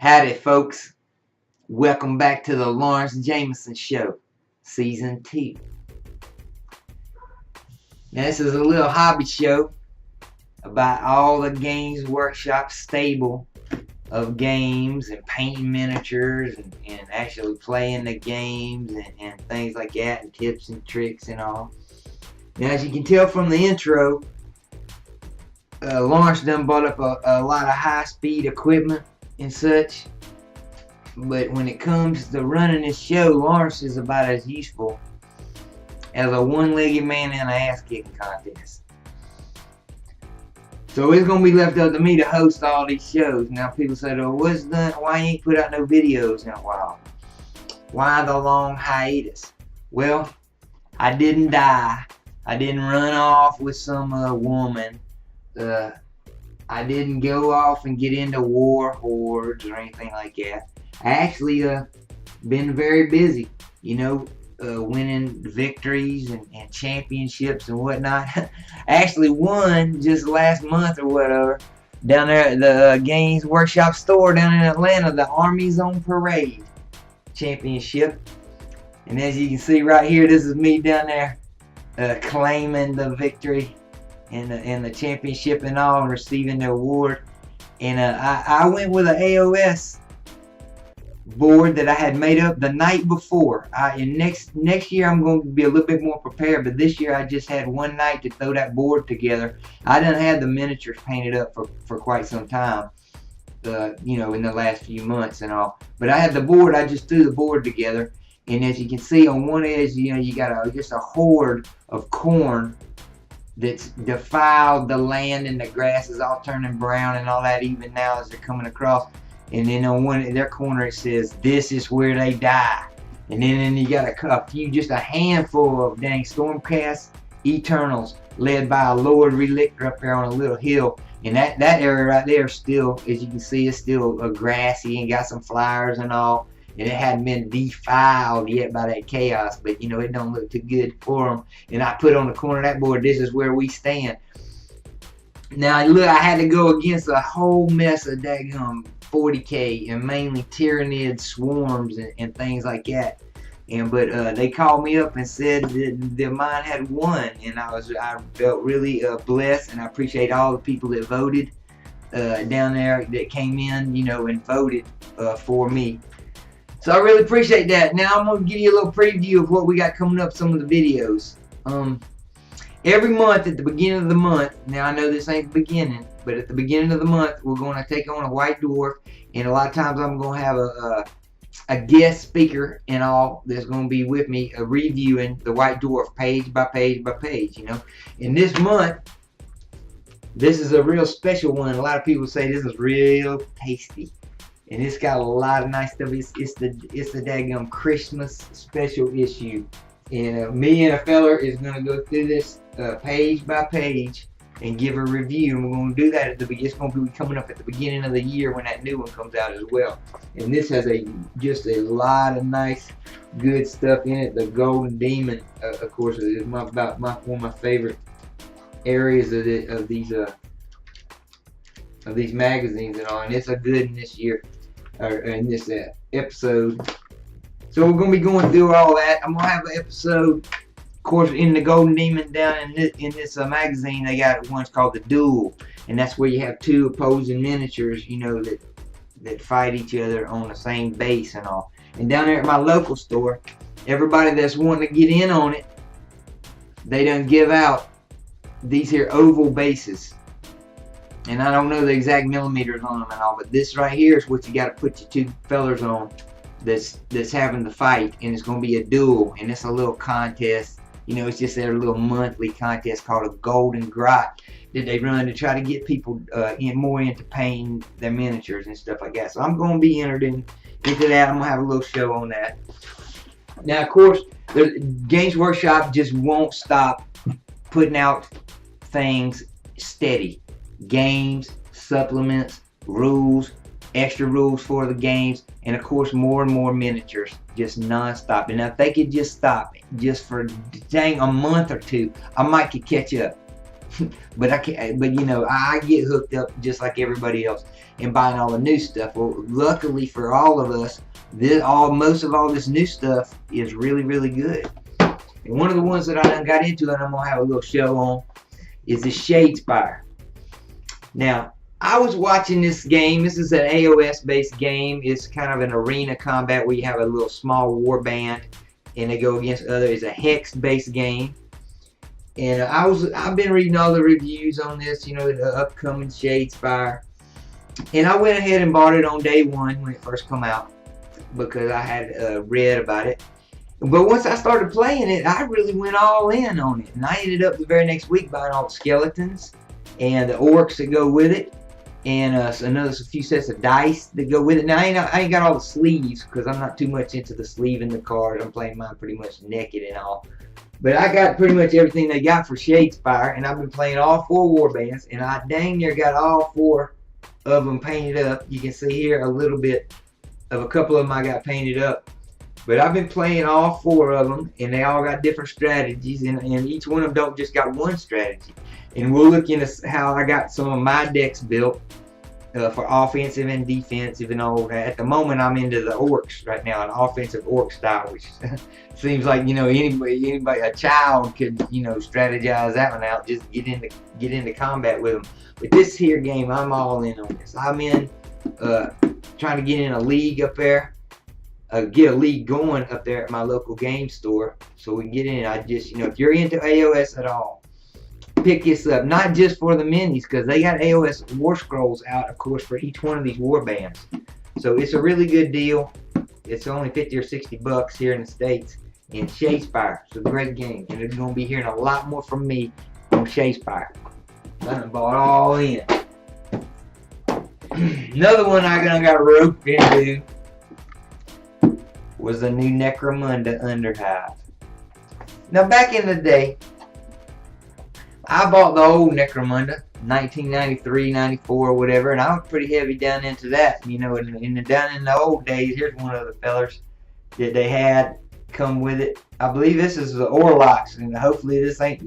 Howdy, folks. Welcome back to the Lawrence Jameson Show, Season 2. Now, this is a little hobby show about all the Games Workshop stable of games and painting miniatures and actually playing the games and things like that, and tips and tricks and all. Now, as you can tell from the intro, Lawrence done bought up a lot of high-speed equipment and such, but when it comes to running this show, Lawrence is about as useful as a one-legged man in an ass-kicking contest. So it's gonna be left up to me to host all these shows. Now people say, "Oh, what's done? Why you ain't put out no videos in a while? Why the long hiatus?" Well, I didn't die. I didn't run off with some woman. I didn't go off and get into war hordes or anything like that. I actually been very busy, winning victories and championships and whatnot. I actually won just last month or whatever down there at the Games Workshop store down in Atlanta, the Armies on Parade Championship. And as you can see right here, this is me down there claiming the victory in the championship and all, and receiving the award. And I went with an AOS board that I had made up the night before. And next year I'm going to be a little bit more prepared, but this year I just had one night to throw that board together. I done had the miniatures painted up for quite some time, in the last few months and all. But I had the board. I just threw the board together, and as you can see on one edge, you got just a horde of corn that's defiled the land, and the grass is all turning brown and all that even now as they're coming across. And then on one in their corner it says, "This is where they die." And then you got just a handful of dang Stormcast Eternals led by a Lord Relictor up there on a little hill. And that area right there still, as you can see, is still grassy and got some flowers and all. And it hadn't been defiled yet by that chaos, but it don't look too good for them. And I put on the corner of that board, "This is where we stand." Now look, I had to go against a whole mess of daggum 40k and mainly Tyrannid swarms and things like that. But they called me up and said that mine had won, and I felt really blessed, and I appreciate all the people that voted down there, that came in, and voted for me. So I really appreciate that. Now I'm going to give you a little preview of what we got coming up, some of the videos. Every month at the beginning of the month, now I know this ain't the beginning, but at the beginning of the month we're going to take on a White Dwarf, and a lot of times I'm going to have a guest speaker and all that's going to be with me reviewing the White Dwarf page by page by page, And this month, this is a real special one. A lot of people say this is real tasty. And it's got a lot of nice stuff. It's the daggum Christmas special issue. And me and a feller is going to go through this page by page and give a review. And we're going to do that it's going to be coming up at the beginning of the year when that new one comes out as well. And this has just a lot of nice, good stuff in it. The Golden Demon, of course, is one of my favorite areas of these magazines and all. And it's a good in this year, or in this episode. So we're going to be going through all that. I'm going to have an episode, of course, in the Golden Demon down in this magazine. They got one's called The Duel, and that's where you have two opposing miniatures, that fight each other on the same base and all. And down there at my local store, everybody that's wanting to get in on it, they done give out these here oval bases. And I don't know the exact millimeters on them and all, but this right here is what you got to put your two fellers on that's having the fight, and it's going to be a duel, and it's a little contest. It's just their little monthly contest called a Golden Grot that they run to try to get people more into painting their miniatures and stuff like that. So I'm going to be entered into that. I'm going to have a little show on that. Now, of course, the Games Workshop just won't stop putting out things steady. Games, supplements, rules, extra rules for the games, and of course more and more miniatures, just non-stop. And if they could just stop just for dang a month or two, I might could catch up. But I can't. But you know, I get hooked up just like everybody else and buying all the new stuff. Well, luckily for all of us, most of all this new stuff is really, really good. And one of the ones that I done got into, and I'm gonna have a little show on, is the Shadespire. Now, I was watching this game. This is an AOS-based game. It's kind of an arena combat where you have a little small war band, and they go against other. It's a hex-based game. And I've been reading all the reviews on this, you know, the upcoming Shadespire. And I went ahead and bought it on day one when it first came out because I had read about it. But once I started playing it, I really went all in on it. And I ended up the very next week buying all the skeletons and the orcs that go with it. And a few sets of dice that go with it. Now, I ain't got all the sleeves because I'm not too much into the sleeve in the cards. I'm playing mine pretty much naked and all. But I got pretty much everything they got for Shadespire, and I've been playing all 4 warbands, and I dang near got all 4 of them painted up. You can see here a little bit of a couple of them I got painted up. But I've been playing all 4 of them, and they all got different strategies, and each one of them don't just got one strategy. And we'll look into how I got some of my decks built for offensive and defensive and all that. At the moment, I'm into the orcs right now, an offensive orc style, which seems like, you know, anybody, a child could, you know, strategize that one out, just get into combat with them. But this here game, I'm all in on this. I'm in trying to get in a league up there, get a league going up there at my local game store, so we can get in. I just, you know, if you're into AOS at all, pick this up, not just for the minis, because they got AOS War Scrolls out, of course, for each one of these war bands. So it's a really good deal. It's only 50 or 60 bucks here in the States. And Shadespire, it's a great game, and you're going to be hearing a lot more from me on Shadespire. I done bought all in. Another one I got roped into was the new Necromunda Underhive. Now, back in the day, I bought the old Necromunda, 1993, 94, whatever, and I was pretty heavy down into that. You know, down in the old days, here's one of the fellers that they had come with it. I believe this is the Orlocks, and hopefully this ain't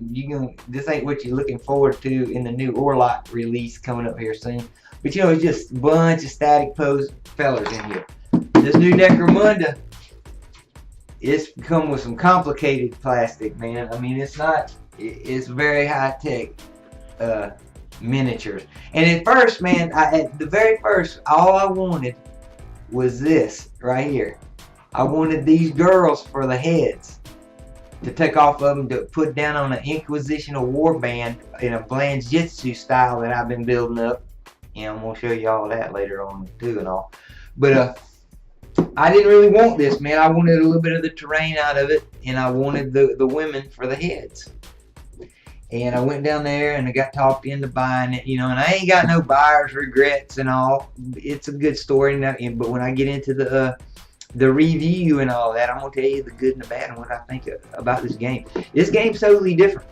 what you're looking forward to in the new Orlock release coming up here soon. But you know, it's just a bunch of static pose fellers in here. This new Necromunda, it's come with some complicated plastic, man. I mean, it's very high-tech miniatures. And at first, man, at the very first, all I wanted was this right here. I wanted these girls for the heads to take off of them to put down on an Inquisitional warband in a Blanjitsu style that I've been building up. And I'm going to show you all that later on too and all. But I didn't really want this, man. I wanted a little bit of the terrain out of it, and I wanted the women for the heads. And I went down there and I got talked into buying it, you know, and I ain't got no buyer's regrets and all. It's a good story, but when I get into the review and all that, I'm going to tell you the good and the bad and what I think about this game. This game's totally different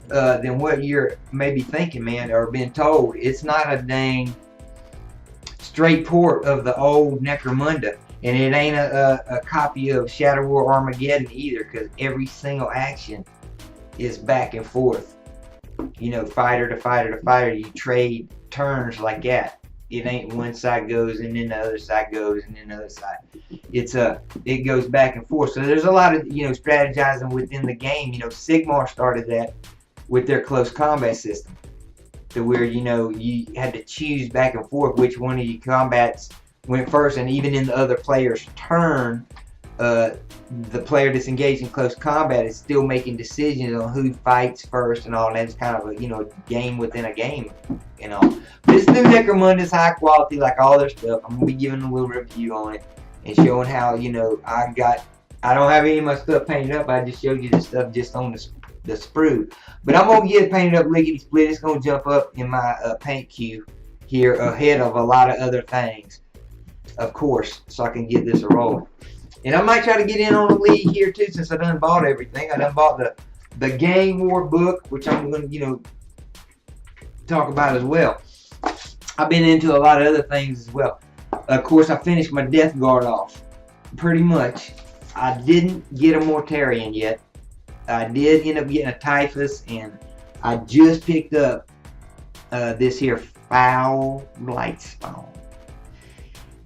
than what you're maybe thinking, man, or been told. It's not a dang straight port of the old Necromunda. And it ain't a copy of Shadow War Armageddon either, because every single action is back and forth. You know, fighter to fighter to fighter. You trade turns like that. It ain't one side goes and then the other side goes and then the other side. It goes back and forth. So there's a lot of, you know, strategizing within the game. You know, Sigmar started that with their close combat system, to where, you know, you had to choose back and forth which one of your combats went first, and even in the other player's turn, the player that's engaged in close combat is still making decisions on who fights first and all, and that's kind of a, you know, game within a game, you know. This new Necromunda is high quality like all their stuff. I'm going to be giving a little review on it and showing how, you know, I don't have any of my stuff painted up. I just showed you the stuff just on the sprue. But I'm going to get it painted up lickety split. It's going to jump up in my paint queue here ahead of a lot of other things, of course, so I can get this rolling. And I might try to get in on a league here too, since I done bought everything. I done bought the Game War book, which I'm going to, you know, talk about as well. I've been into a lot of other things as well. Of course, I finished my Death Guard off, pretty much. I didn't get a Mortarian yet. I did end up getting a Typhus and I just picked up this here Foul Blight Spawn.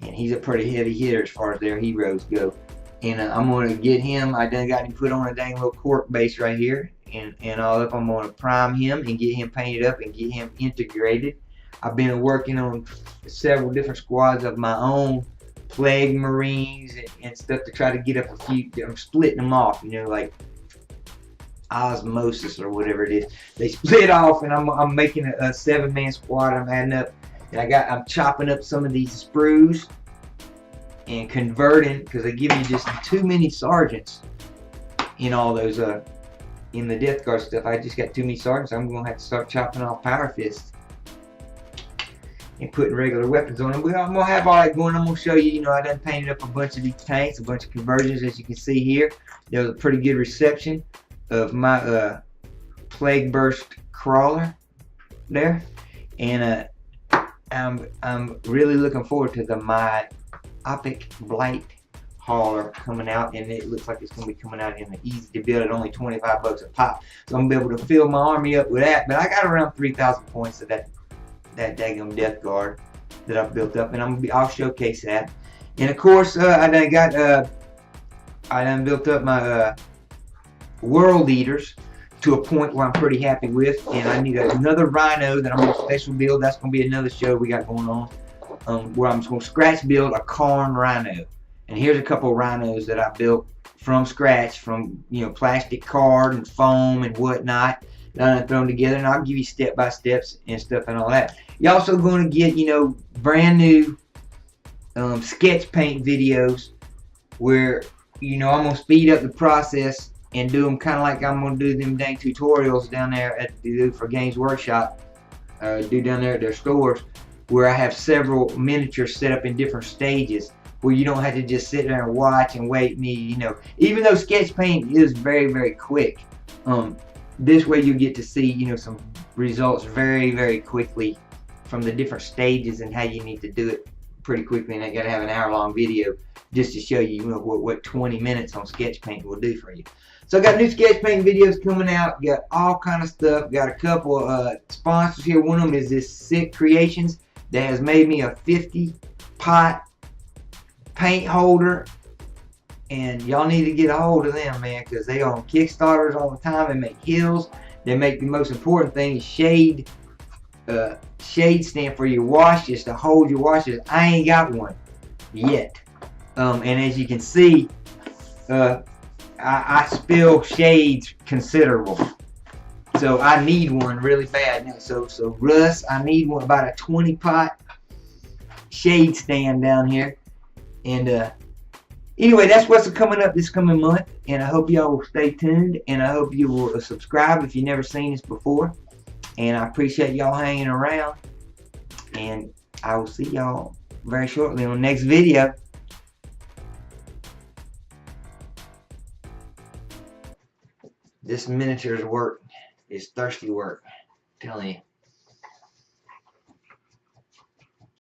And he's a pretty heavy hitter as far as their heroes go. And I'm going to get him. I done got him put on a dang little cork base right here. And all up, I'm going to prime him and get him painted up and get him integrated. I've been working on several different squads of my own, Plague Marines and stuff to try to get up a few. I'm splitting them off, you know, like osmosis or whatever it is. They split off, and I'm making a 7-man squad. I'm adding up, and I'm chopping up some of these sprues and converting, because they give me just too many sergeants in all those in the Death Guard stuff. I just got too many sergeants. I'm gonna have to start chopping off power fists and putting regular weapons on them. But I'm gonna have all that going. I'm gonna show you. You know, I done painted up a bunch of these tanks, a bunch of conversions, as you can see here. There was a pretty good reception of my Plague Burst crawler there, and I'm really looking forward to the myopic blight hauler coming out, and it looks like it's going to be coming out in the easy to build at only 25 bucks a pop. So I'm going to be able to fill my army up with that. But I got around 3,000 points of that daggum Death Guard that I've built up, and I'll showcase that. And of course, I done built up my World Eaters to a point where I'm pretty happy with, and I need another Rhino that I'm going to special build. That's going to be another show we got going on, where I'm going to scratch build a Karn Rhino. And here's a couple of Rhinos that I built from scratch, from, you know, plastic card and foam and whatnot that I thrown together, and I'll give you step-by-steps and stuff and all that. You're also going to get, you know, brand new sketch paint videos where, you know, I'm going to speed up the process and do them kind of like I'm going to do them dang tutorials down there at for Games Workshop, do down there at their stores, where I have several miniatures set up in different stages, where you don't have to just sit there and watch and wait me, you know. Even though sketch paint is very, very quick, this way you get to see, you know, some results very, very quickly from the different stages and how you need to do it pretty quickly. And I got to have an hour-long video just to show you, you know, what 20 minutes on sketch paint will do for you. So I got new sketch paint videos coming out. Got all kind of stuff. Got a couple sponsors here. One of them is this Sick Creations that has made me a 50-pot paint holder, and y'all need to get a hold of them, man, because they on Kickstarters all the time and make hills. They make the most important thing is shade stand for your washes, to hold your washes. I ain't got one yet, and as you can see, I spill shades considerable, so I need one really bad now. So Russ, I need one, about a 20-pot shade stand down here. And anyway, that's what's coming up this coming month, and I hope y'all will stay tuned, and I hope you will subscribe if you've never seen this before. And I appreciate y'all hanging around, and I will see y'all very shortly on the next video. This miniature's work is thirsty work, I'm telling you.